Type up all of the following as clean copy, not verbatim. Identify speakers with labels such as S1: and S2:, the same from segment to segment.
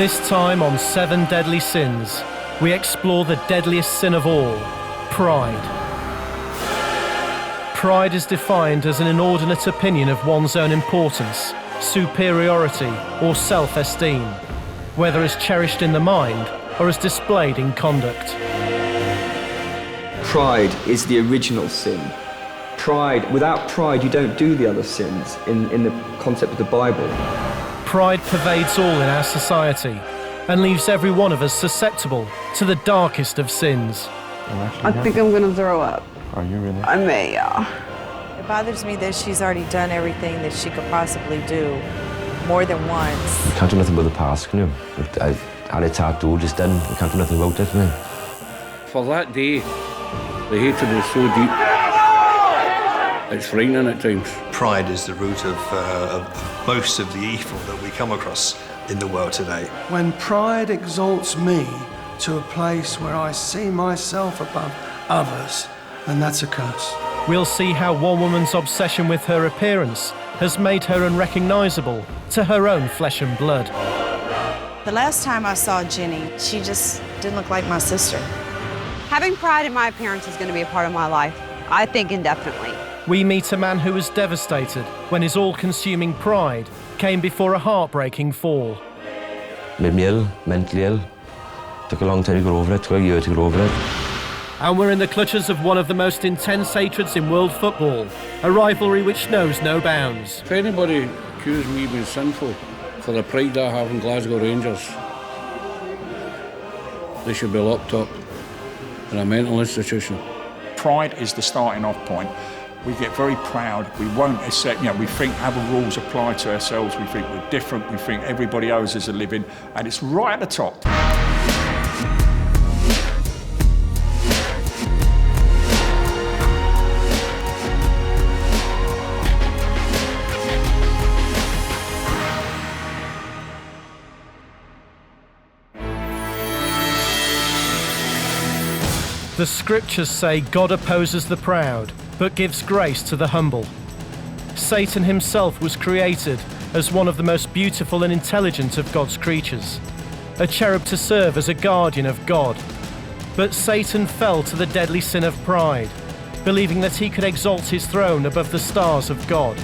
S1: This time on 7 Deadly Sins, we explore the deadliest sin of all, pride. Pride is defined as an inordinate opinion of one's own importance, superiority, or self-esteem, whether as cherished in the mind or as displayed in conduct.
S2: Pride is the original sin. Without pride, you don't do the other sins in the concept of the Bible.
S1: Pride pervades all in our society and leaves every one of us susceptible to the darkest of sins.
S3: I think I'm gonna throw up.
S4: Are you really?
S3: I may, yeah.
S5: It bothers me that she's already done everything that she could possibly do, more than once.
S4: You can't do nothing about the past, can you? I had a tattoo just then, you can't do nothing about it, can you?
S6: For that day, the hatred was so deep, it's frightening at times.
S7: Pride is the root of most of the evil that we come across in the world today.
S8: When pride exalts me to a place where I see myself above others, then that's a curse.
S1: We'll see how one woman's obsession with her appearance has made her unrecognisable to her own flesh and blood.
S5: The last time I saw Jenny, she just didn't look like my sister.
S3: Having pride in my appearance is gonna be a part of my life, I think indefinitely.
S1: We meet a man who was devastated when his all-consuming pride came before a heartbreaking fall.
S4: Made me ill, mentally ill. Took a long time to get over it, took a year to get over it.
S1: And we're in the clutches of one of the most intense hatreds in world football, a rivalry which knows no bounds.
S6: If anybody accused me of being sinful for the pride I have in Glasgow Rangers, they should be locked up in a mental institution.
S9: Pride is the starting off point. We get very proud, we won't accept, we think other rules apply to ourselves, we think we're different, we think everybody else is a living, and it's right at the top.
S1: The scriptures say God opposes the proud, but gives grace to the humble. Satan himself was created as one of the most beautiful and intelligent of God's creatures, a cherub to serve as a guardian of God. But Satan fell to the deadly sin of pride, believing that he could exalt his throne above the stars of God.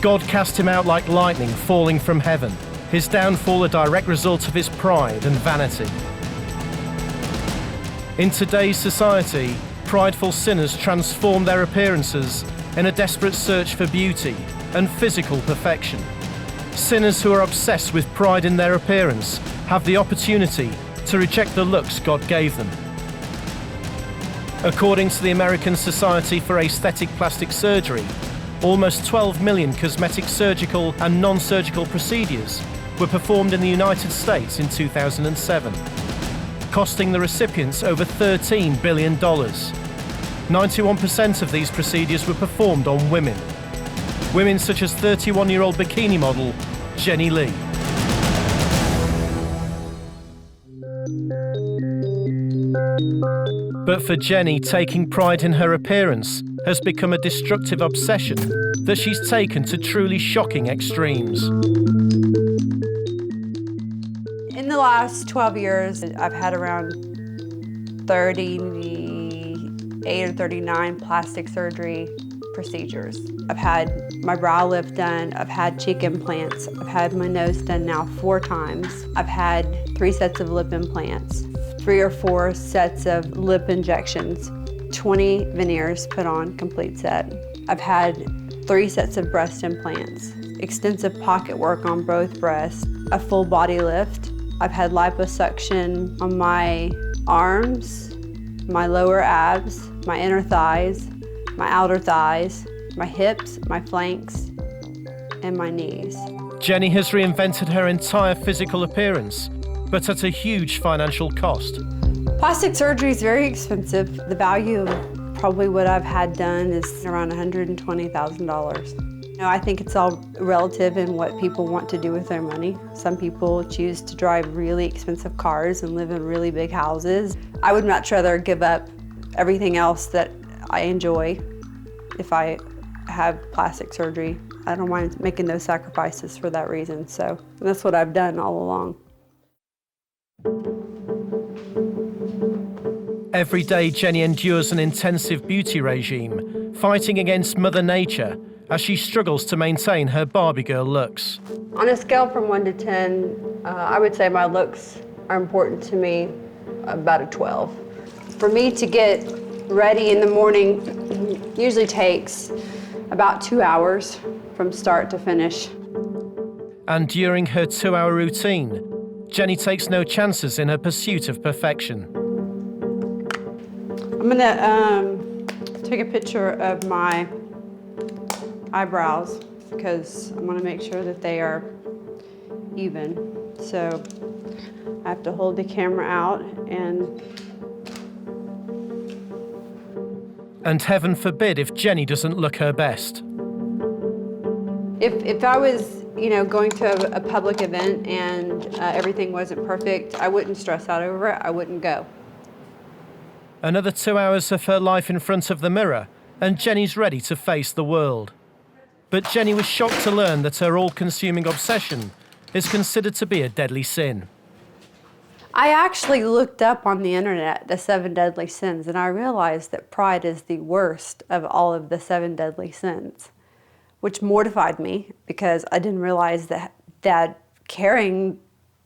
S1: God cast him out like lightning falling from heaven, his downfall a direct result of his pride and vanity. In today's society, prideful sinners transform their appearances in a desperate search for beauty and physical perfection. Sinners who are obsessed with pride in their appearance have the opportunity to reject the looks God gave them. According to the American Society for Aesthetic Plastic Surgery, almost 12 million cosmetic surgical and non-surgical procedures were performed in the United States in 2007. Costing the recipients over $13 billion. 91% of these procedures were performed on women. Women such as 31-year-old bikini model Jenny Lee. But for Jenny, taking pride in her appearance has become a destructive obsession that she's taken to truly shocking extremes.
S3: In the last 12 years, I've had around 38 or 39 plastic surgery procedures. I've had my brow lift done, I've had cheek implants, I've had my nose done now 4 times. I've had 3 sets of lip implants, 3 or 4 sets of lip injections, 20 veneers put on, complete set. I've had 3 sets of breast implants, extensive pocket work on both breasts, a full body lift. I've had liposuction on my arms, my lower abs, my inner thighs, my outer thighs, my hips, my flanks, and my knees.
S1: Jenny has reinvented her entire physical appearance, but at a huge financial cost.
S3: Plastic surgery is very expensive. The value of probably what I've had done is around $120,000. I think it's all relative in what people want to do with their money. Some people choose to drive really expensive cars and live in really big houses. I would much rather give up everything else that I enjoy if I have plastic surgery. I don't mind making those sacrifices for that reason. So that's what I've done all along.
S1: Every day, Jenny endures an intensive beauty regime, fighting against Mother Nature as she struggles to maintain her Barbie girl looks.
S3: On a scale from 1 to 10, I would say my looks are important to me, about a 12. For me to get ready in the morning usually takes about 2 hours from start to finish.
S1: And during her 2-hour routine, Jenny takes no chances in her pursuit of perfection.
S3: I'm gonna take a picture of my eyebrows because I want to make sure that they are even. So I have to hold the camera out
S1: And heaven forbid if Jenny doesn't look her best.
S3: If I was, going to a public event and everything wasn't perfect, I wouldn't stress out over it. I wouldn't go.
S1: Another 2 hours of her life in front of the mirror, and Jenny's ready to face the world. But Jenny was shocked to learn that her all-consuming obsession is considered to be a deadly sin.
S3: I actually looked up on the internet the 7 deadly sins, and I realized that pride is the worst of all of the 7 deadly sins, which mortified me because I didn't realize that caring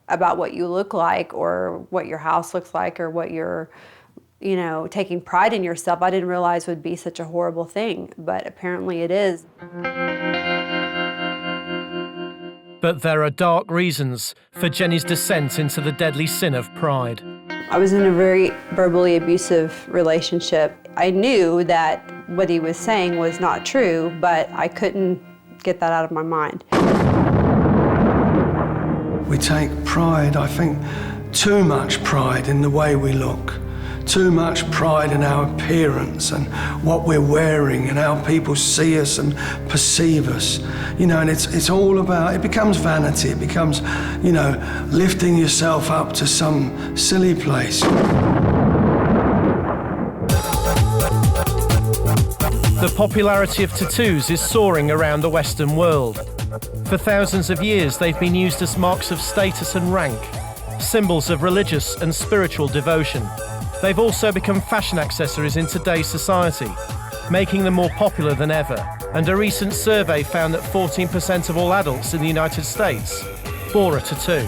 S3: about what you look like or what your house looks like or what you're, taking pride in yourself, I didn't realize would be such a horrible thing, but apparently it is.
S1: But there are dark reasons for Jenny's descent into the deadly sin of pride.
S3: I was in a very verbally abusive relationship. I knew that what he was saying was not true, but I couldn't get that out of my mind.
S8: We take pride, I think, too much pride in the way we look. Too much pride in our appearance and what we're wearing and how people see us and perceive us. And it's all about, it becomes vanity, it becomes, lifting yourself up to some silly place.
S1: The popularity of tattoos is soaring around the Western world. For thousands of years, they've been used as marks of status and rank, symbols of religious and spiritual devotion. They've also become fashion accessories in today's society, making them more popular than ever. And a recent survey found that 14% of all adults in the United States bore a tattoo.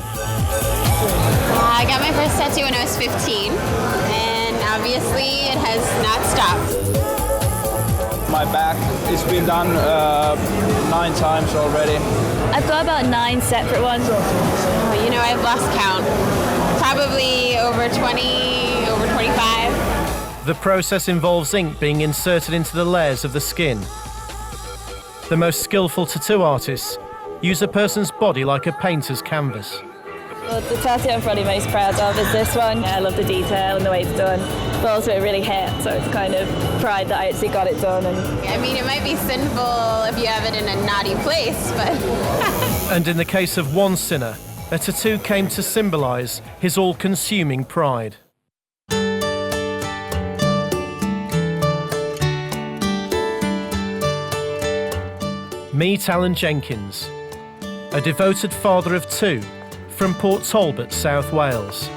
S10: I got my first tattoo when I was 15, and obviously it has not stopped.
S11: My back, it's been done 9 times already.
S12: I've got about 9 separate ones.
S10: I've lost count. Probably over 20, over 25.
S1: The process involves ink being inserted into the layers of the skin. The most skillful tattoo artists use a person's body like a painter's canvas.
S12: Well, the tattoo I'm probably most proud of is this one. I love the detail and the way it's done, but also it really hit, so it's kind of pride that I actually got it done.
S10: It might be sinful if you have it in a naughty place, but...
S1: And in the case of one sinner, a tattoo came to symbolize his all-consuming pride. Meet Alan Jenkins, a devoted father of 2 from Port Talbot, South Wales.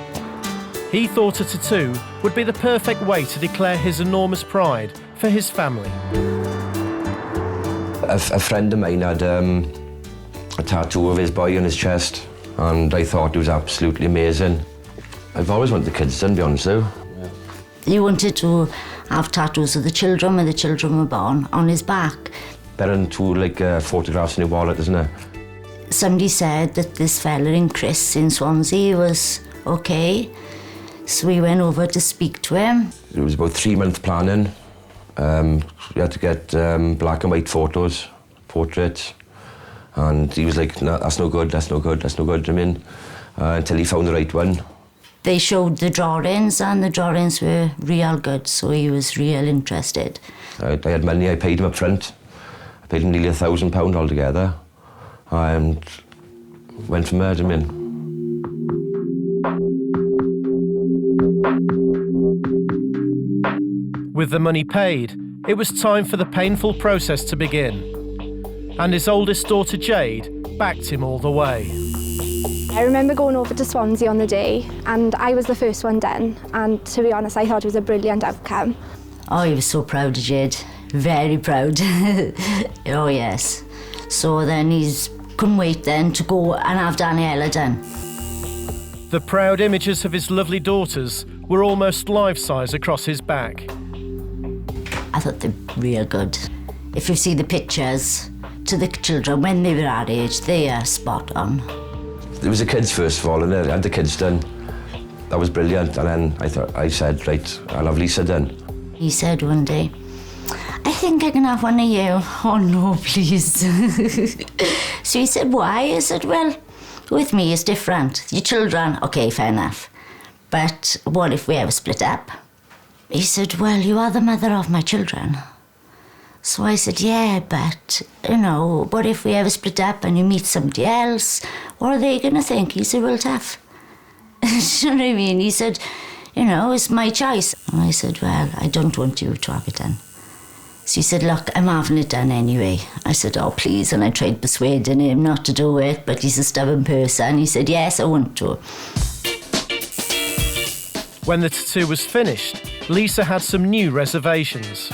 S1: He thought a tattoo would be the perfect way to declare his enormous pride for his family.
S4: A friend of mine had a tattoo of his boy on his chest, and I thought it was absolutely amazing. I've always wanted the kids done, to be honest though.
S13: He wanted to have tattoos of the children when the children were born on his back.
S4: Better than 2 photographs in your wallet, isn't it?
S13: Somebody said that this fella in Chris in Swansea was okay, so we went over to speak to him.
S4: It was about 3 months planning. We had to get black and white photos, portraits, and he was like, no, that's no good, that's no good, that's no good, until he found the right one.
S13: They showed the drawings, and the drawings were real good, so he was real interested.
S4: I had money, I paid him up front. I paid him nearly £1,000 altogether, and went from there,
S1: With the money paid, it was time for the painful process to begin. And his oldest daughter, Jade, backed him all the way.
S14: I remember going over to Swansea on the day, and I was the first one done, and to be honest, I thought it was a brilliant outcome.
S13: Oh, he was so proud of Jade, very proud. Oh yes. So then he's couldn't wait then to go and have Daniela done.
S1: The proud images of his lovely daughters were almost life-size across his back.
S13: I thought they were real good. If you see the pictures to the children when they were our age, they are spot on.
S4: It was the kids first of all, and I had the kids done. That was brilliant, and then I said, right, I'll have Lisa done.
S13: He said one day, I think I can have one of you. Oh no, please. So he said, why? I said, well, with me it's different. Your children, okay, fair enough. But what if we ever split up? He said, well, you are the mother of my children. So I said, yeah, but, you know, what if we ever split up and you meet somebody else? What are they going to think? He said, well, tough. You know what I mean? He said, you know, it's my choice. And I said, well, I don't want you to have it done. So he said, look, I'm having it done anyway. I said, oh, please. And I tried persuading him not to do it, but he's a stubborn person. He said, yes, I want to.
S1: When the tattoo was finished, Lisa had some new reservations.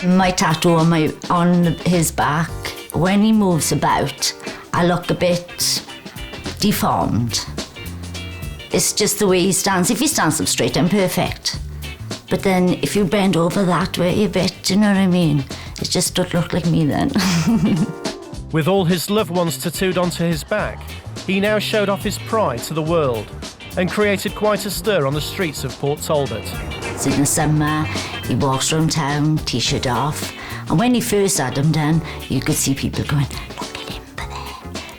S13: My tattoo on his back, when he moves about, I look a bit deformed. It's just the way he stands. If he stands up straight, I'm perfect. But then if you bend over that way a bit, you know what I mean? It just don't look like me then.
S1: With all his loved ones tattooed onto his back, he now showed off his pride to the world and created quite a stir on the streets of Port Talbot.
S13: It's in the summer, he walks around town, t-shirt off, and when he first had them done, you could see people going, look at him there,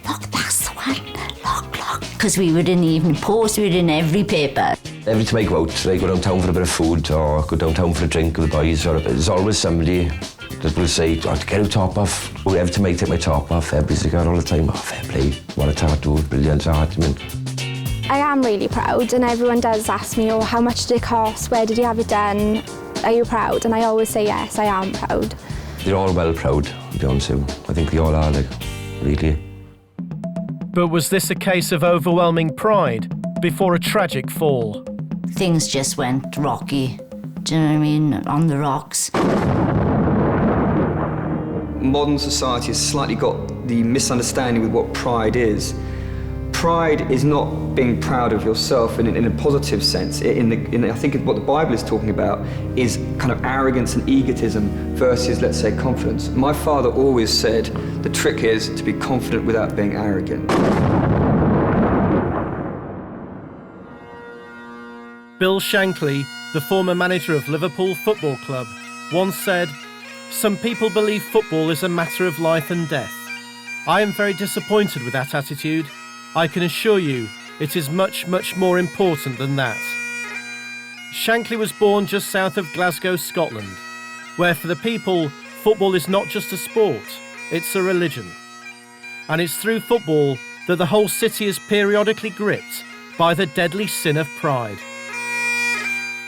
S13: look, that's the one, look, because we were in the Evening Post, we were in every paper.
S4: Every time I go out, I go downtown for a bit of food or go downtown for a drink with the boys, or there's always somebody that will say, oh, get your top off. Every time I take my top off, everybody's like all the time, oh, fair play, what a tattoo, brilliant art.
S14: I am really proud, and everyone does ask me, oh, how much did it cost? Where did you have it done? Are you proud? And I always say, yes, I am proud.
S4: They're all well proud, to be honest with you. I think they all are, like, really.
S1: But was this a case of overwhelming pride before a tragic fall?
S13: Things just went rocky, do you know what I mean, on the rocks.
S2: Modern society has slightly got the misunderstanding with what pride is. Pride is not being proud of yourself in a positive sense. I think what the Bible is talking about is kind of arrogance and egotism versus, let's say, confidence. My father always said the trick is to be confident without being arrogant.
S1: Bill Shankly, the former manager of Liverpool Football Club, once said, some people believe football is a matter of life and death. I am very disappointed with that attitude. I can assure you, it is much, much more important than that. Shankly was born just south of Glasgow, Scotland, where for the people, football is not just a sport, it's a religion. And it's through football that the whole city is periodically gripped by the deadly sin of pride.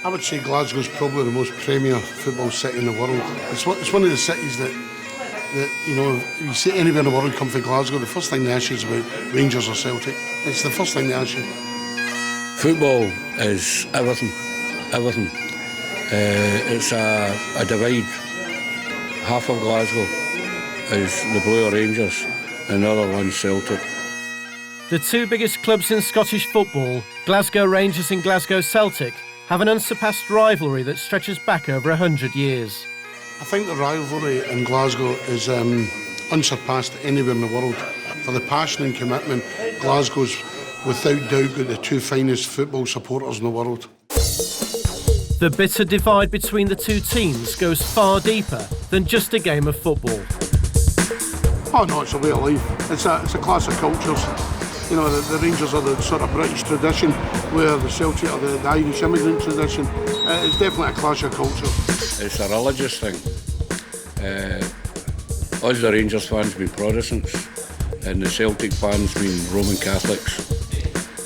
S15: I would say Glasgow's probably the most premier football city in the world. It's one of the cities that you know, if you see anywhere in the world come from Glasgow, the first thing they ask you is about Rangers or Celtic. It's the first thing they ask you.
S6: Football is everything. It's a divide. Half of Glasgow is the Blue Rangers and the other one's Celtic.
S1: The two biggest clubs in Scottish football, Glasgow Rangers and Glasgow Celtic, have an unsurpassed rivalry that stretches back over 100 years.
S15: I think the rivalry in Glasgow is unsurpassed anywhere in the world. For the passion and commitment, Glasgow's without doubt got the two finest football supporters in the world.
S1: The bitter divide between the two teams goes far deeper than just a game of football.
S15: Oh no, it's a way of life. It's a clash of cultures. You know, the Rangers are the sort of British tradition, where the Celtic are the Irish immigrant tradition. It's definitely a clash of culture.
S6: It's a religious thing. Us, the Rangers fans, being Protestants, and the Celtic fans being Roman Catholics.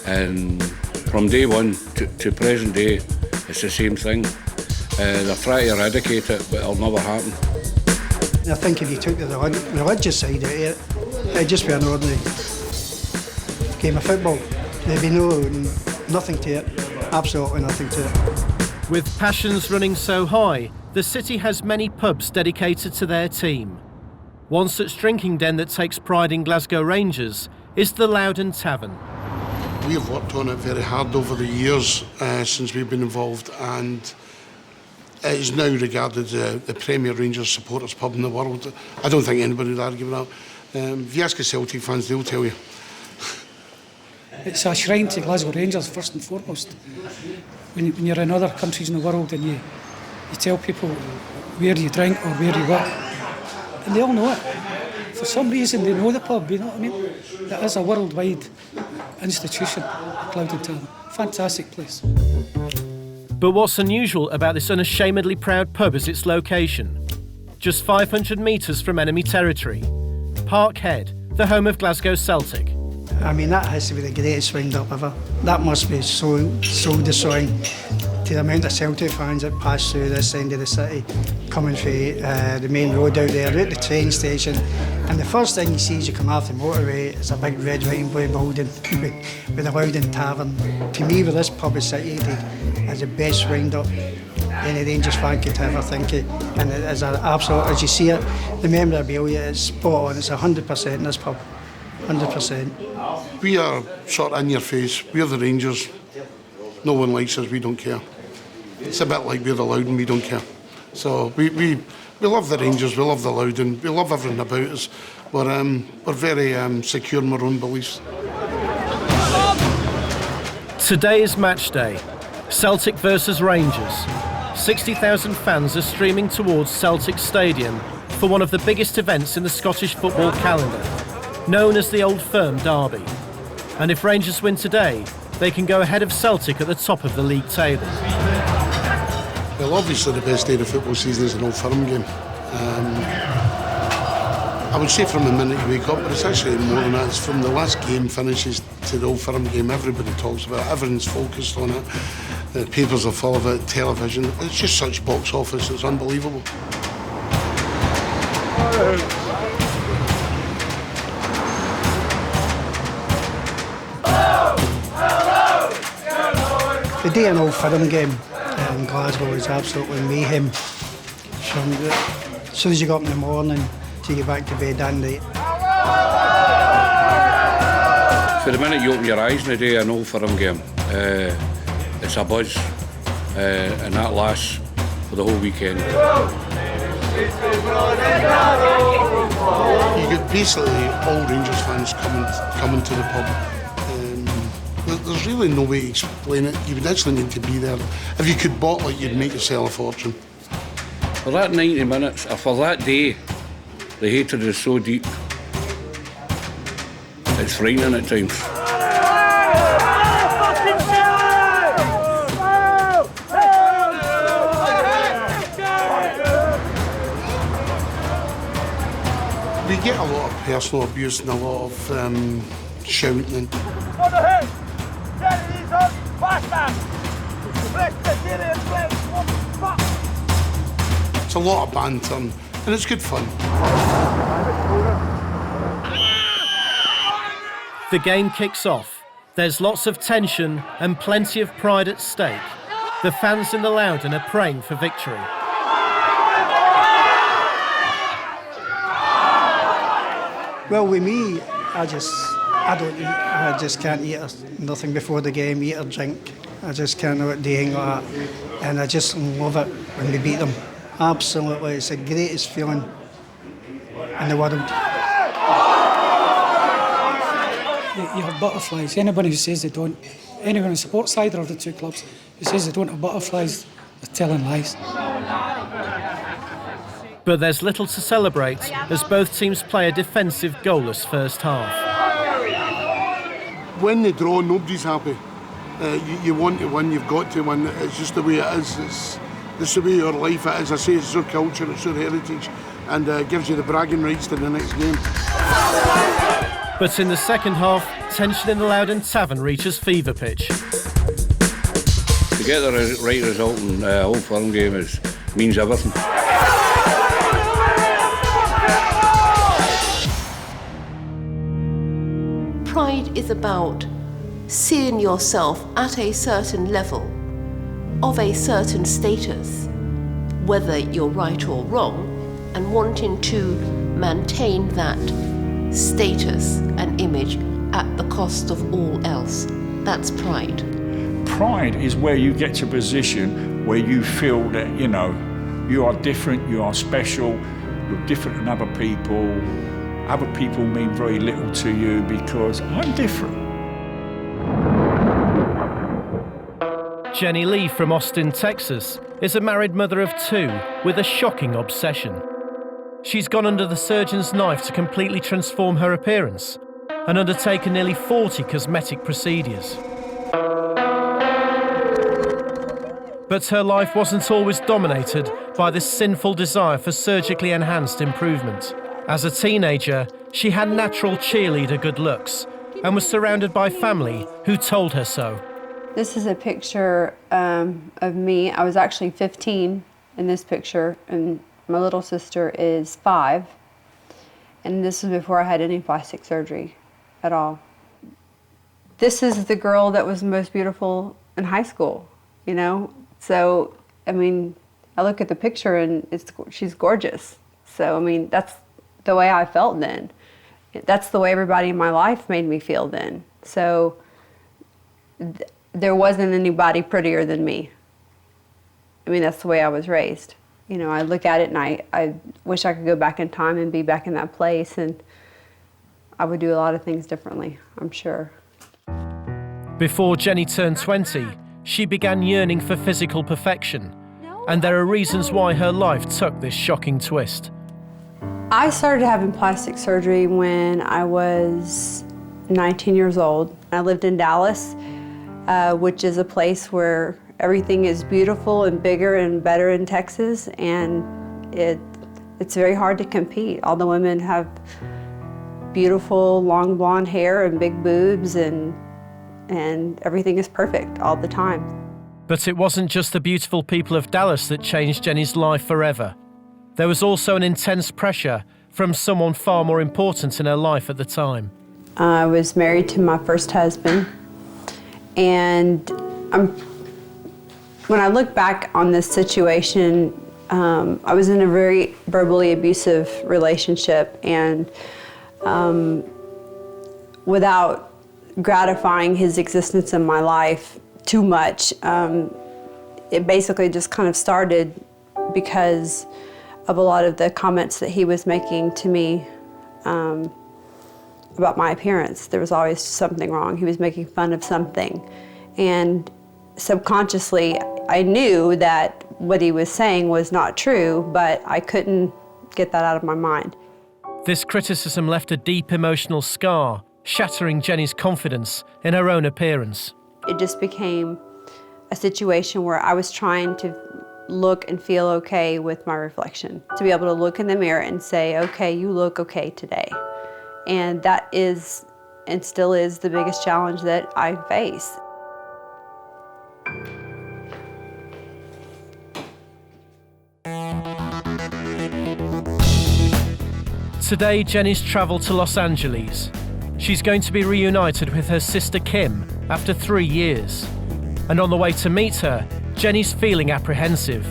S6: And from day one to present day, it's the same thing. They're trying to eradicate it, but it'll never happen.
S16: I think if you took the religious side out of it, it'd just be an ordinary game of football. There'd be nothing to it, absolutely nothing to it.
S1: With passions running so high, the city has many pubs dedicated to their team. One such drinking den that takes pride in Glasgow Rangers is the Loudon Tavern.
S15: We have worked on it very hard over the years since we've been involved, and it is now regarded as the premier Rangers supporters pub in the world. I don't think anybody would argue with that. If you ask the Celtic fans, they'll tell you.
S17: It's a shrine to Glasgow Rangers, first and foremost. When you're in other countries in the world and you tell people where you drink or where you work, and they all know it. For some reason, they know the pub, you know what I mean? It is a worldwide institution, Loudon Tavern. Fantastic place.
S1: But what's unusual about this unashamedly proud pub is its location. Just 500 metres from enemy territory. Parkhead, the home of Glasgow Celtic.
S16: I mean, that has to be the greatest wind-up ever. That must be so destroying to the amount of Celtic fans that pass through this end of the city, coming through the main road out there, at the train station. And the first thing you see as you come off the motorway is a big red, white and blue building with a Loudon Tavern. To me, with this pub is situated as the best wind-up any Rangers fan could ever think of. And it is an absolute, as you see it, the memorabilia is spot on. It's 100% in this pub. 100%.
S15: We are sort of in your face. We're the Rangers. No one likes us, we don't care. It's a bit like we're the Loudon, we don't care. So we love the Rangers, we love the Loudon, we love everything about us. We're very secure in our own beliefs.
S1: Today is match day. Celtic versus Rangers. 60,000 fans are streaming towards Celtic Stadium for one of the biggest events in the Scottish football calendar, known as the Old Firm Derby. And if Rangers win today, they can go ahead of Celtic at the top of the league table.
S15: Well, obviously the best day of the football season is an Old Firm game. I would say from the minute you wake up, but it's actually more than that. It's from the last game finishes to the Old Firm game. Everybody talks about it, everyone's focused on it. The papers are full of it, television. It's just such box office, it's unbelievable.
S16: The day an Old Firm game in Glasgow is absolutely mayhem. As soon as you get up in the morning, till you get back to bed at night.
S6: For the minute you open your eyes in the day an Old Firm game, it's a buzz, and that lasts for the whole weekend.
S15: You get basically all Rangers fans coming to the pub. There's really no way to explain it. You would actually need to be there. If you could bottle it, you'd make yourself a fortune.
S6: For that 90 minutes, or for that day, the hatred is so deep. It's frightening at times.
S15: We get a lot of personal abuse and a lot of shouting. It's a lot of banter and it's good fun.
S1: The game kicks off. There's lots of tension and plenty of pride at stake. The fans in the Loudon are praying for victory.
S16: Well, with me, I just can't eat nothing before the game, eat or drink. I just can't know what doing like that. And I just love it when we beat them. Absolutely, it's the greatest feeling in the world.
S17: You have butterflies. Anybody who says they don't, anyone who supports either of the two clubs who says they don't have butterflies, they're telling lies.
S1: But there's little to celebrate as both teams play a defensive goalless first half.
S15: When they draw, nobody's happy. You want to win, you've got to win. It's just the way it is. It's the way your life it is. I say it's your culture, it's your heritage, and it gives you the bragging rights to the next game.
S1: But in the second half, tension in the Loudon Tavern reaches fever pitch.
S6: The get the right result in the whole film game means everything.
S18: Pride is about seeing yourself at a certain level, of a certain status, whether you're right or wrong, and wanting to maintain that status and image at the cost of all else. That's pride.
S9: Pride is where you get to a position where you feel that, you know, you are different, you are special, you're different than other people. Other people mean very little to you because I'm different.
S1: Jenny Lee from Austin, Texas, is a married mother of 2 with a shocking obsession. She's gone under the surgeon's knife to completely transform her appearance and undertaken nearly 40 cosmetic procedures. But her life wasn't always dominated by this sinful desire for surgically enhanced improvement. As a teenager, she had natural cheerleader good looks and was surrounded by family who told her so.
S3: This is a picture of me. I was actually 15 in this picture, and my little sister is 5. And this was before I had any plastic surgery at all. This is the girl that was the most beautiful in high school, you know? So, I mean, I look at the picture and she's gorgeous. So, I mean, that's the way I felt then. That's the way everybody in my life made me feel then. So there wasn't anybody prettier than me. I mean, that's the way I was raised. You know, I look at it and I wish I could go back in time and be back in that place, and I would do a lot of things differently, I'm sure.
S1: Before Jenny turned 20, she began yearning for physical perfection, and there are reasons why her life took this shocking twist.
S3: I started having plastic surgery when I was 19 years old. I lived in Dallas, which is a place where everything is beautiful and bigger and better in Texas, and it's very hard to compete. All the women have beautiful long blonde hair and big boobs, and everything is perfect all the time.
S1: But it wasn't just the beautiful people of Dallas that changed Jenny's life forever. There was also an intense pressure from someone far more important in her life at the time.
S3: I was married to my first husband, and when I look back on this situation, I was in a very verbally abusive relationship, and without gratifying his existence in my life too much, it basically just kind of started because of a lot of the comments that he was making to me about my appearance. There was always something wrong. He was making fun of something. And subconsciously, I knew that what he was saying was not true, but I couldn't get that out of my mind.
S1: This criticism left a deep emotional scar, shattering Jenny's confidence in her own appearance.
S3: It just became a situation where I was trying to look and feel okay with my reflection. To be able to look in the mirror and say, okay, you look okay today. And that is, and still is, the biggest challenge that I face.
S1: Today, Jenny's travelled to Los Angeles. She's going to be reunited with her sister Kim after 3 years. And on the way to meet her, Jenny's feeling apprehensive.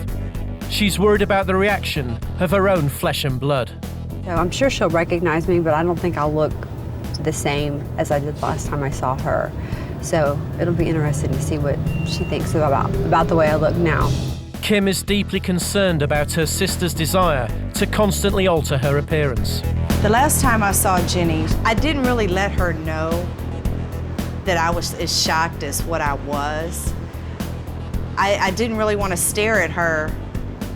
S1: She's worried about the reaction of her own flesh and blood.
S3: So I'm sure she'll recognize me, but I don't think I'll look the same as I did last time I saw her. So it'll be interesting to see what she thinks about the way I look now.
S1: Kim is deeply concerned about her sister's desire to constantly alter her appearance.
S5: The last time I saw Jenny, I didn't really let her know that I was as shocked as what I was. I didn't really want to stare at her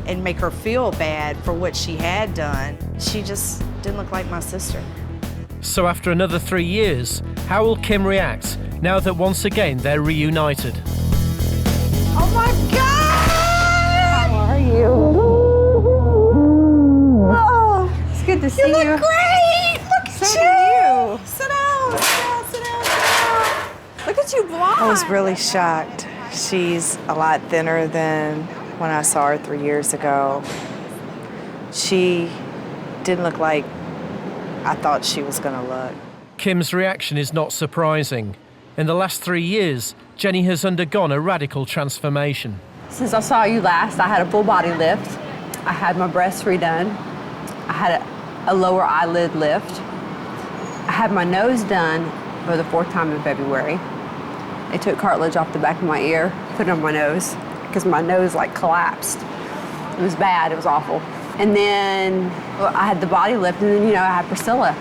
S5: and make her feel bad for what she had done. She just didn't look like my sister.
S1: So after another 3 years, how will Kim react now that once again they're reunited?
S5: Oh my God!
S3: How are you? Oh, it's good to see you.
S5: You look great! Look at
S3: So
S5: you!
S3: do you.
S5: Sit down, sit down, sit down, sit down.
S3: Look at you blonde.
S5: I was really shocked. She's a lot thinner than when I saw her 3 years ago. She didn't look like I thought she was going to look.
S1: Kim's reaction is not surprising. In the last 3 years, Jenny has undergone a radical transformation.
S3: Since I saw you last, I had a full body lift. I had my breasts redone. I had a lower eyelid lift. I had my nose done for the 4th time in February. They took cartilage off the back of my ear, put it on my nose, because my nose like collapsed. It was bad, it was awful. And then I had the body lift, and then, you know, I had Priscilla.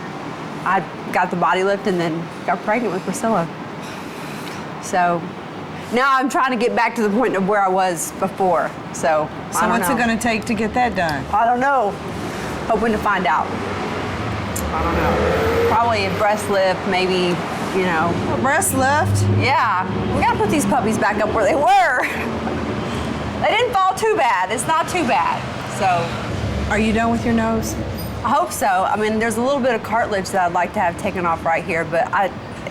S3: I got the body lift and then got pregnant with Priscilla. So now I'm trying to get back to the point of where I was before. So
S5: what's it going to take to get that done?
S3: I don't know. Hoping to find out. I don't know. Probably a breast lift, maybe, you know.
S5: A breast lift?
S3: Yeah. We got to put these puppies back up where they were. They didn't fall too bad. It's not too bad. So.
S5: Are you done with your nose?
S3: I hope so. I mean, there's a little bit of cartilage that I'd like to have taken off right here, but I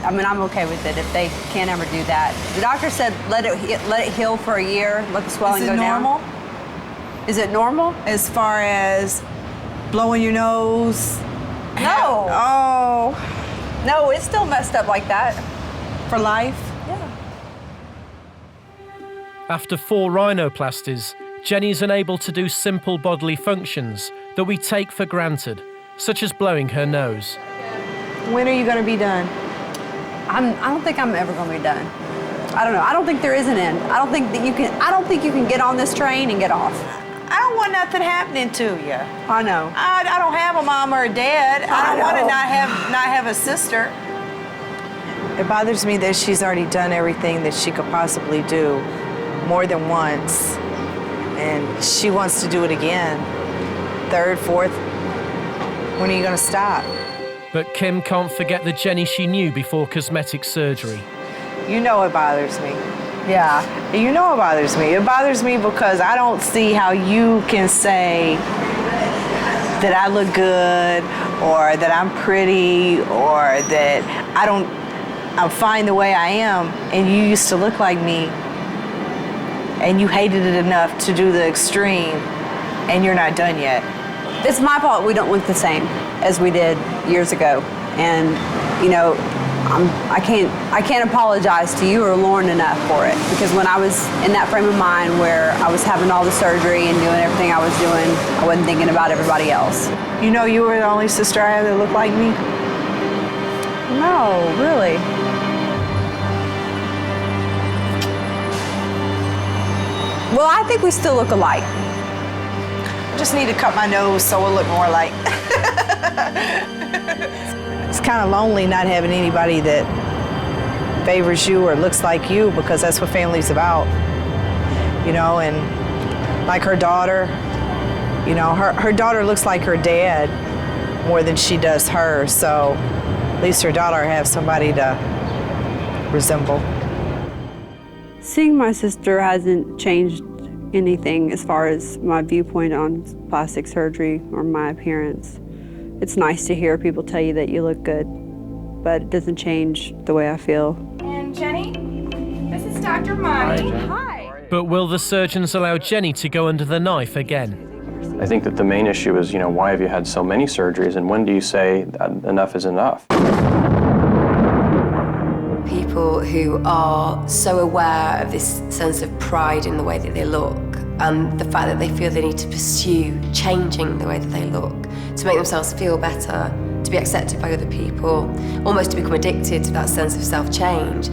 S3: mean, I'm okay with it if they can't ever do that. The doctor said let it heal for a year, let the swelling go down.
S5: Is it normal?
S3: Is it normal?
S5: As far as blowing your nose?
S3: No.
S5: Oh.
S3: No, it's still messed up like that.
S5: For life?
S3: Yeah.
S1: After 4 rhinoplasties, Jenny's unable to do simple bodily functions that we take for granted, such as blowing her nose.
S5: When are you going to be done?
S3: I don't think I'm ever going to be done. I don't know. I don't think there is an end. I don't think you can get on this train and get off.
S5: I don't want nothing happening to you.
S3: I know.
S5: I don't have a mom or a dad. I don't want to not have a sister. It bothers me that she's already done everything that she could possibly do more than once. And she wants to do it again. 3rd, 4th. When are you going to stop?
S1: But Kim can't forget the Jenny she knew before cosmetic surgery.
S5: You know it bothers me.
S3: Yeah.
S5: You know it bothers me. It bothers me because I don't see how you can say that I look good or that I'm pretty or that I'm fine the way I am, and you used to look like me and you hated it enough to do the extreme and you're not done yet.
S3: It's my fault we don't look the same as we did years ago. And, you know, I can't apologize to you or Lauren enough for it, because when I was in that frame of mind where I was having all the surgery and doing everything I was doing, I wasn't thinking about everybody else.
S5: You know you were the only sister I had that looked like me?
S3: No, really. Well, I think we still look alike.
S5: I just need to cut my nose so it'll look more like. It's kind of lonely not having anybody that favors you or looks like you, because that's what family's about. You know, and like her daughter, you know, her daughter looks like her dad more than she does her, so at least her daughter has somebody to resemble.
S3: Seeing my sister hasn't changed anything as far as my viewpoint on plastic surgery or my appearance. It's nice to hear people tell you that you look good, but it doesn't change the way I feel.
S19: And Jenny, this is Dr. Monty. Hi.
S1: But will the surgeons allow Jenny to go under the knife again?
S20: I think that the main issue is, you know, why have you had so many surgeries, and when do you say that enough is enough?
S21: People who are so aware of this sense of pride in the way that they look, and the fact that they feel they need to pursue changing the way that they look to make themselves feel better, to be accepted by other people, almost to become addicted to that sense of self-change.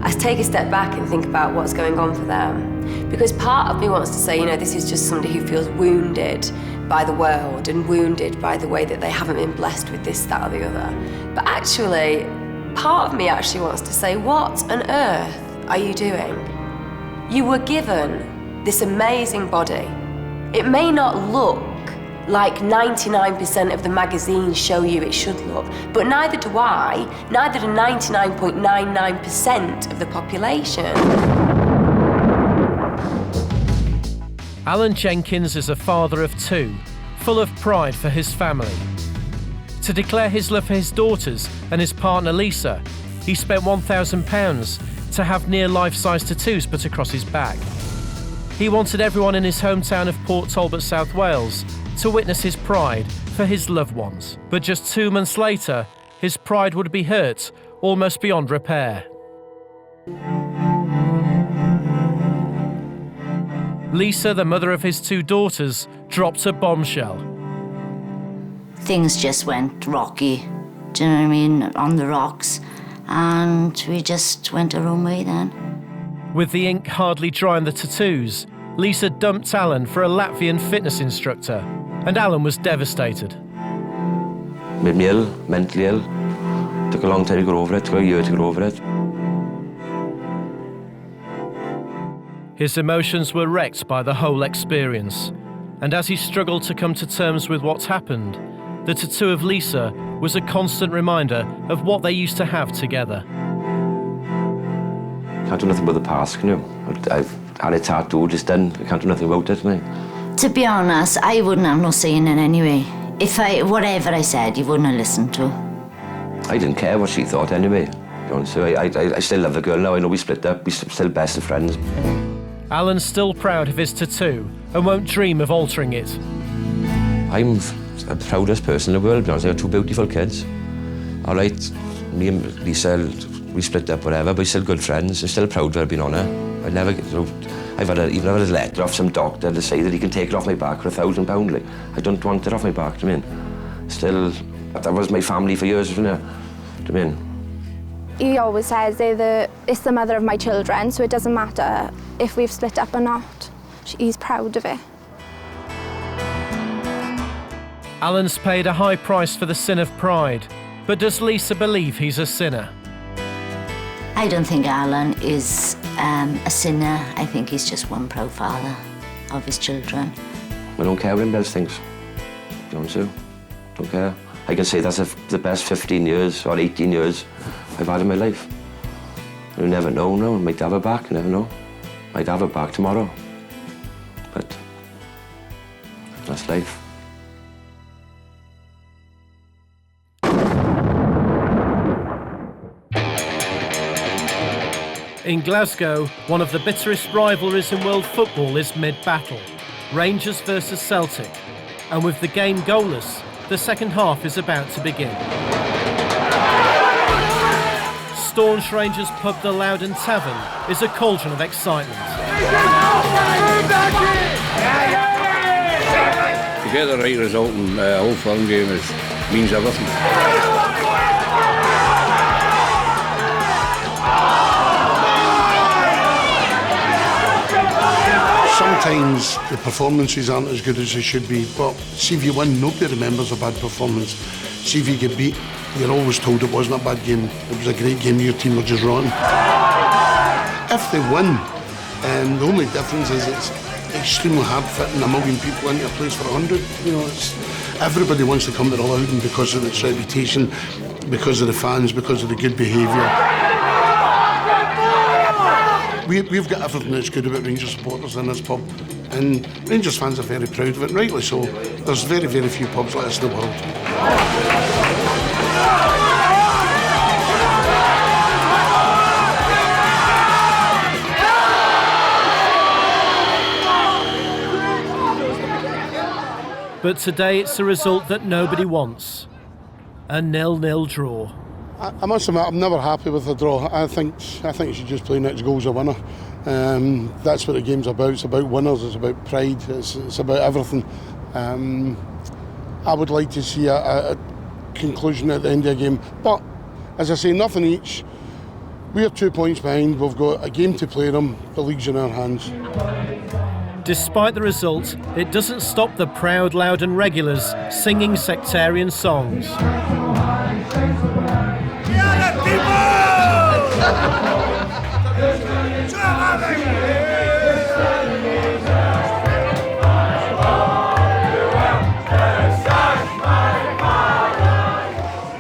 S21: I take a step back and think about what's going on for them. Because part of me wants to say, you know, this is just somebody who feels wounded by the world and wounded by the way that they haven't been blessed with this, that, or the other. But actually, part of me actually wants to say, what on earth are you doing? You were given this amazing body. It may not look like 99% of the magazines show you it should look, but neither do I, neither do 99.99% of the population.
S1: Alan Jenkins is a father of 2, full of pride for his family. To declare his love for his daughters and his partner Lisa, he spent £1,000 to have near life-size tattoos put across his back. He wanted everyone in his hometown of Port Talbot, South Wales, to witness his pride for his loved ones. But just 2 months later, his pride would be hurt almost beyond repair. Lisa, the mother of his 2 daughters, dropped a bombshell.
S13: Things just went rocky, do you know what I mean, on the rocks, and we just went our own way then.
S1: With the ink hardly dry on the tattoos, Lisa dumped Alan for a Latvian fitness instructor, and Alan was devastated.
S4: Made me ill, mentally ill. Took a long time to get over it, took a year to get over it.
S1: His emotions were wrecked by the whole experience, and as he struggled to come to terms with what's happened, the tattoo of Lisa was a constant reminder of what they used to have together.
S4: Can't do nothing about the past, can you? I've had a tattoo just then, I can't do nothing about it, mate.
S13: To be honest, I wouldn't have no say in it anyway. Whatever I said, you wouldn't have listened to.
S4: I didn't care what she thought anyway. You know, so I still love the girl now. I know we split up, we're still best of friends.
S1: Alan's still proud of his tattoo and won't dream of altering it.
S4: I'm the proudest person in the world, because I have 2 beautiful kids. All right, me and Lisa, we split up, whatever, but we're still good friends. I'm still proud of her being on her. I never get so. I've had even had a letter off some doctor to say that he can take it off my back for £1,000. Like, I don't want it off my back, do you mean? Still, that was my family for years, wasn't it? Do you mean?
S14: He always says it's the mother of my children, so it doesn't matter if we've split up or not. He's proud of it.
S1: Alan's paid a high price for the sin of pride, but does Lisa believe he's a sinner?
S13: I don't think Alan is a sinner. I think he's just one proud father of his children.
S4: I don't care what anybody else thinks. Don't you? Don't care. I can say that's the best 15 years or 18 years I've had in my life. You never know now. I might have her back, you never know. Might have her back tomorrow. But that's life.
S1: In Glasgow, one of the bitterest rivalries in world football is mid-battle, Rangers versus Celtic. And with the game goalless, the second half is about to begin. Staunch Rangers pub The Loudon Tavern is a cauldron of excitement.
S6: To get the right result in the Old Firm game means everything.
S15: Sometimes the performances aren't as good as they should be, but see if you win, nobody remembers a bad performance. See if you get beat, you're always told it wasn't a bad game, it was a great game, your team were just rotten. If they win, the only difference is it's extremely hard fitting 1 million people into a place for 100. You know, everybody wants to come to the Loudon because of its reputation, because of the fans, because of the good behaviour. We've got everything that's good about Rangers supporters in this pub, and Rangers fans are very proud of it, and rightly so. There's very, very few pubs like this in the world.
S1: But today it's a result that nobody wants. A 0-0 draw.
S15: I must admit, I'm never happy with the draw. I think you should just play next goal's a winner. That's what the game's about. It's about winners, it's about pride, it's about everything. I would like to see a conclusion at the end of the game. But, as I say, nothing each. We're 2 points behind, we've got a game to play them, the league's in our hands.
S1: Despite the result, it doesn't stop the proud Loudon regulars singing sectarian songs.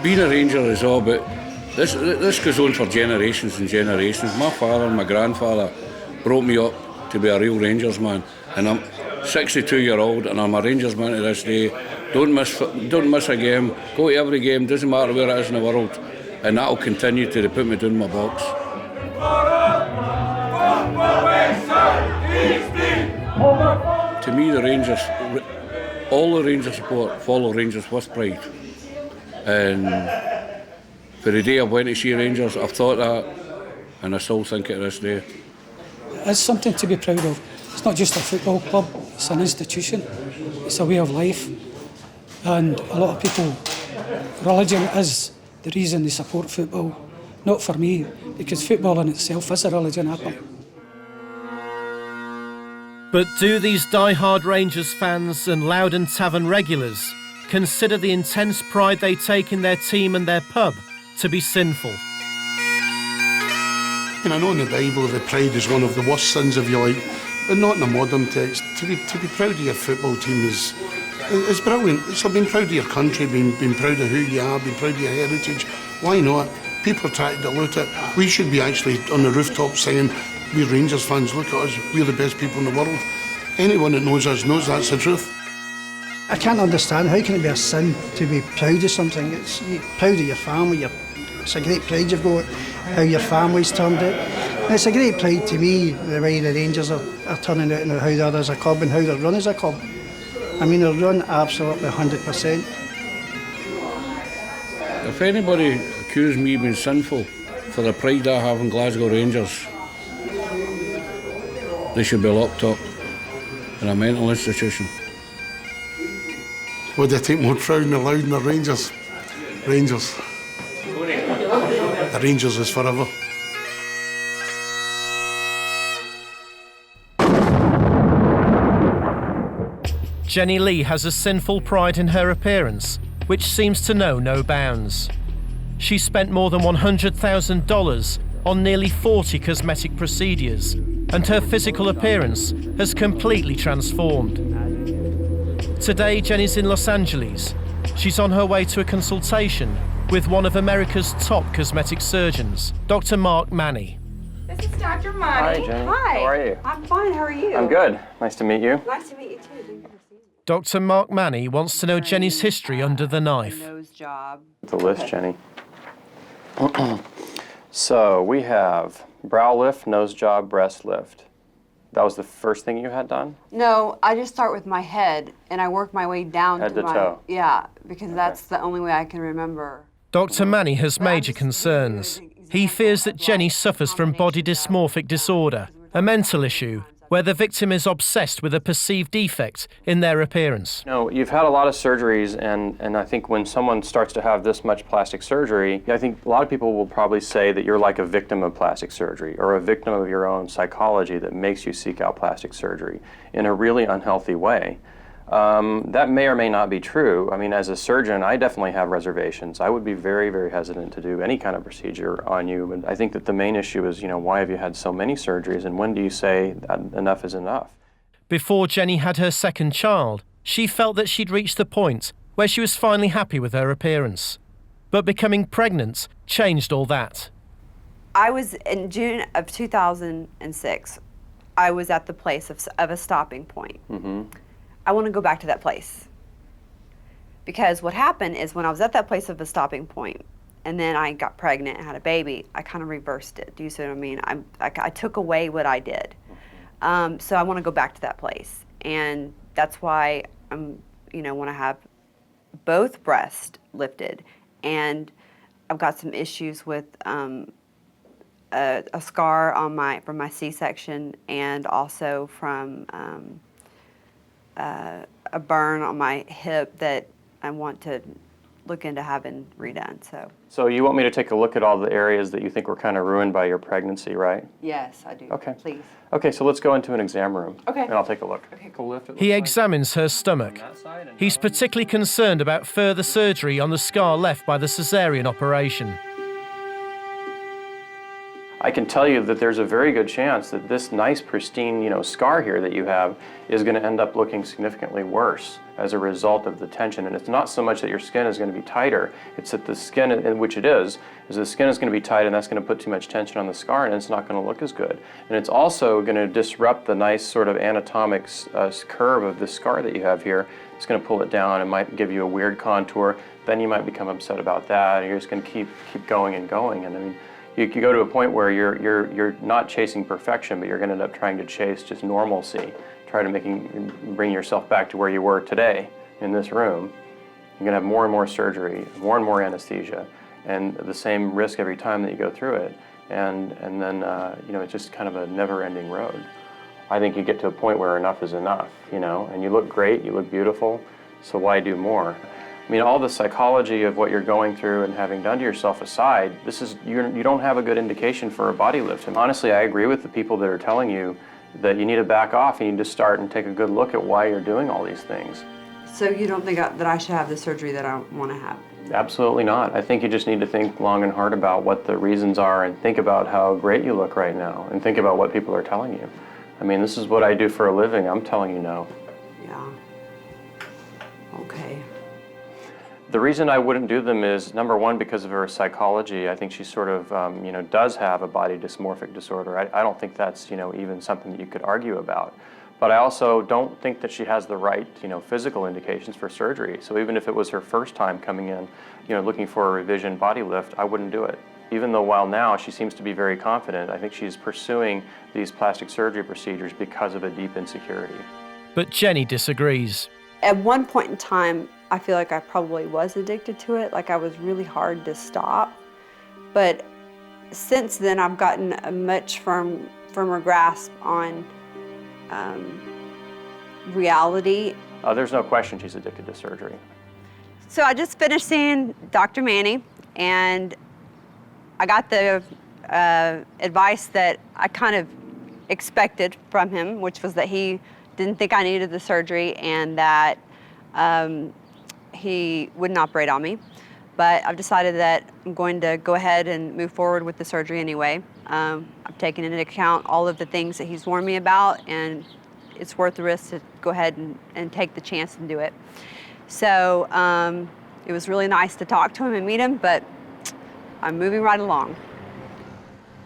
S6: Being a Ranger is all about, this goes on for generations and generations. My father and my grandfather brought me up to be a real Rangers man, and I'm 62-year-old and I'm a Rangers man to this day. Don't miss a game, go to every game, doesn't matter where it is in the world, and that'll continue till they put me down my box. To me, the Rangers, all the Rangers support follow Rangers with pride. And for the day I went to see Rangers, I've thought that, and I still think it this day.
S17: It's something to be proud of. It's not just a football club, it's an institution, it's a way of life. And a lot of people, religion is the reason they support football. Not for me, because football in itself is a religion, I think.
S1: But do these die-hard Rangers fans and Loudon Tavern regulars consider the intense pride they take in their team and their pub to be sinful?
S15: And I know in the Bible that pride is one of the worst sins, if you like, but not in a modern text. To be proud of your football team is brilliant. So being proud of your country, being proud of who you are, being proud of your heritage, why not? People try to dilute it. We should be actually on the rooftop singing, we're Rangers fans, look at us, we're the best people in the world. Anyone that knows us knows that's the truth.
S16: I can't understand, how can it be a sin to be proud of something? You're proud of your family, it's a great pride you've got, how your family's turned out. And it's a great pride to me, the way the Rangers are turning out and how they are as a club and how they're run as a club. I mean, they're run absolutely 100%.
S6: If anybody accused me of being sinful for the pride I have in Glasgow Rangers, they should be locked up in a mental institution.
S15: Would I take more pride in the Loudon or Rangers? Rangers. The Rangers is forever.
S1: Jenny Lee has a sinful pride in her appearance, which seems to know no bounds. She spent more than $100,000 on nearly 40 cosmetic procedures, and her physical appearance has completely transformed. Today, Jenny's in Los Angeles. She's on her way to a consultation with one of America's top cosmetic surgeons, Dr. Mark Manny.
S19: This is Dr. Monty.
S20: Hi, Jenny.
S3: Hi.
S20: How are you?
S3: I'm fine. How are you?
S20: I'm good. Nice to meet you.
S3: Nice to meet you too. Thank you for seeing me.
S1: Dr. Mark Manny wants to know Jenny's history under the knife.
S3: Nose job.
S20: The list, Jenny. So we have brow lift, nose job, breast lift. That was the first thing you had done?
S3: No, I just start with my head and I work my way down
S20: Head to
S3: my
S20: toe.
S3: Yeah, because that's the only way I can remember.
S1: Dr. Manny has major concerns. He fears that Jenny suffers from body dysmorphic disorder, a mental issue where the victim is obsessed with a perceived defect in their appearance.
S20: No, you've had a lot of surgeries, and I think when someone starts to have this much plastic surgery, I think a lot of people will probably say that you're like a victim of plastic surgery or a victim of your own psychology that makes you seek out plastic surgery in a really unhealthy way. That may or may not be true. I mean, as a surgeon, I definitely have reservations. I would be very, very hesitant to do any kind of procedure on you. But I think that the main issue is, why have you had so many surgeries, and when do you say that enough is enough?
S1: Before Jenny had her second child, she felt that she'd reached the point where she was finally happy with her appearance. But becoming pregnant changed all that.
S3: I was in June of 2006. I was at the place of a stopping point.
S20: Mm-hmm.
S3: I want to go back to that place. Because what happened is when I was at that place of a stopping point, and then I got pregnant and had a baby, I kind of reversed it. Do you see what I mean? I took away what I did. So I want to go back to that place. And that's why I'm, want to have both breasts lifted. And I've got some issues with a scar on from my C-section, and also from a burn on my hip that I want to look into having redone.
S20: So you want me to take a look at all the areas that you think were kind of ruined by your pregnancy, right?
S3: Yes, I do.
S20: Okay.
S3: Please.
S20: Okay, so let's go into an exam room.
S3: Okay.
S20: And I'll take a look.
S3: Okay.
S1: He examines her stomach. He's particularly concerned about further surgery on the scar left by the cesarean operation.
S20: I can tell you that there's a very good chance that this nice, pristine, scar here that you have is going to end up looking significantly worse as a result of the tension. And it's not so much that your skin is going to be tighter, it's that the skin, in which it is the skin is going to be tight, and that's going to put too much tension on the scar, and it's not going to look as good. And it's also going to disrupt the nice sort of anatomic curve of the scar that you have here. It's going to pull it down. It might give you a weird contour. Then you might become upset about that, and you're just going to keep going and going. And I mean, you go to a point where you're not chasing perfection, but you're going to end up trying to chase just normalcy, try to bring yourself back to where you were today in this room, you're going to have more and more surgery, more and more anesthesia, and the same risk every time that you go through it. And then, it's just kind of a never-ending road. I think you get to a point where enough is enough, and you look great, you look beautiful, so why do more? I mean, all the psychology of what you're going through and having done to yourself aside, you don't have a good indication for a body lift. And honestly, I agree with the people that are telling you that you need to back off and you need to start and take a good look at why you're doing all these things.
S3: So you don't think that I should have the surgery that I want to have?
S20: Absolutely not. I think you just need to think long and hard about what the reasons are and think about how great you look right now and think about what people are telling you. I mean, this is what I do for a living. I'm telling you no.
S3: Yeah. Okay.
S20: The reason I wouldn't do them is, number one, because of her psychology. I think she sort of, does have a body dysmorphic disorder. I don't think that's, even something that you could argue about. But I also don't think that she has the right, physical indications for surgery. So even if it was her first time coming in, looking for a revision body lift, I wouldn't do it. Even though while now she seems to be very confident, I think she's pursuing these plastic surgery procedures because of a deep insecurity.
S1: But Jenny disagrees.
S3: At one point in time, I feel like I probably was addicted to it, like I was really hard to stop. But since then, I've gotten a much firmer grasp on reality.
S20: There's no question she's addicted to surgery.
S3: So I just finished seeing Dr. Manny, and I got the advice that I kind of expected from him, which was that he didn't think I needed the surgery and that he wouldn't operate on me. But I've decided that I'm going to go ahead and move forward with the surgery anyway. I've taken into account all of the things that he's warned me about, and it's worth the risk to go ahead and take the chance and do it. So it was really nice to talk to him and meet him, but I'm moving right along.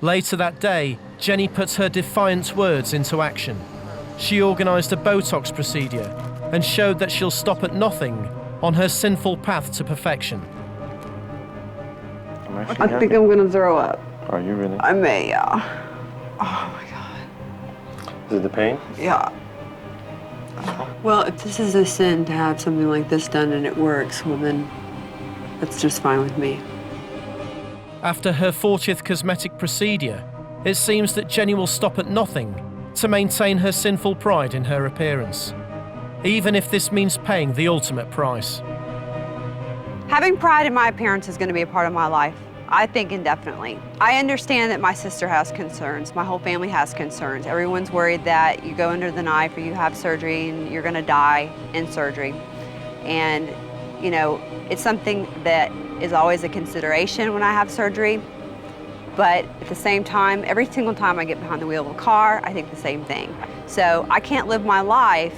S1: Later that day, Jenny puts her defiant words into action. She organised a Botox procedure and showed that she'll stop at nothing on her sinful path to perfection.
S3: I think I'm gonna throw up.
S20: Are you really?
S3: I may, yeah. Oh my God.
S20: Is it the pain?
S3: Yeah. Well, if this is a sin to have something like this done and it works, well then, that's just fine with me.
S1: After her 40th cosmetic procedure, it seems that Jenny will stop at nothing to maintain her sinful pride in her appearance, even if this means paying the ultimate price.
S3: Having pride in my appearance is going to be a part of my life, I think indefinitely. I understand that my sister has concerns, my whole family has concerns. Everyone's worried that you go under the knife or you have surgery and you're going to die in surgery. And, it's something that is always a consideration when I have surgery. But at the same time, every single time I get behind the wheel of a car, I think the same thing. So I can't live my life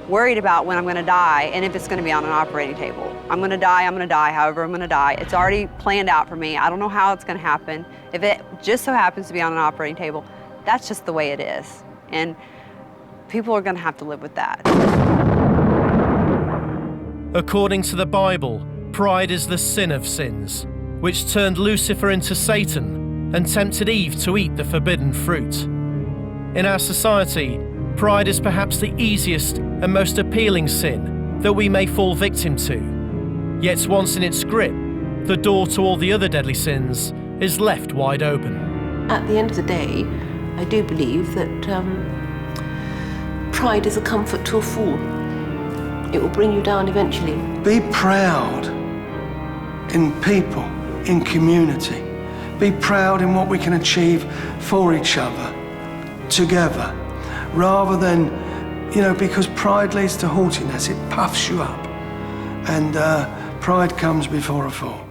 S3: worried about when I'm going to die and if it's going to be on an operating table. I'm going to die, however I'm going to die. It's already planned out for me. I don't know how it's going to happen. If it just so happens to be on an operating table, that's just the way it is. And people are going to have to live with that.
S1: According to the Bible, pride is the sin of sins, which turned Lucifer into Satan and tempted Eve to eat the forbidden fruit. In our society, pride is perhaps the easiest and most appealing sin that we may fall victim to. Yet once in its grip, the door to all the other deadly sins is left wide open.
S18: At the end of the day, I do believe that pride is a comfort to a fool. It will bring you down eventually.
S8: Be proud in people, in community. Be proud in what we can achieve for each other, together, rather than, because pride leads to haughtiness, it puffs you up. And pride comes before a fall.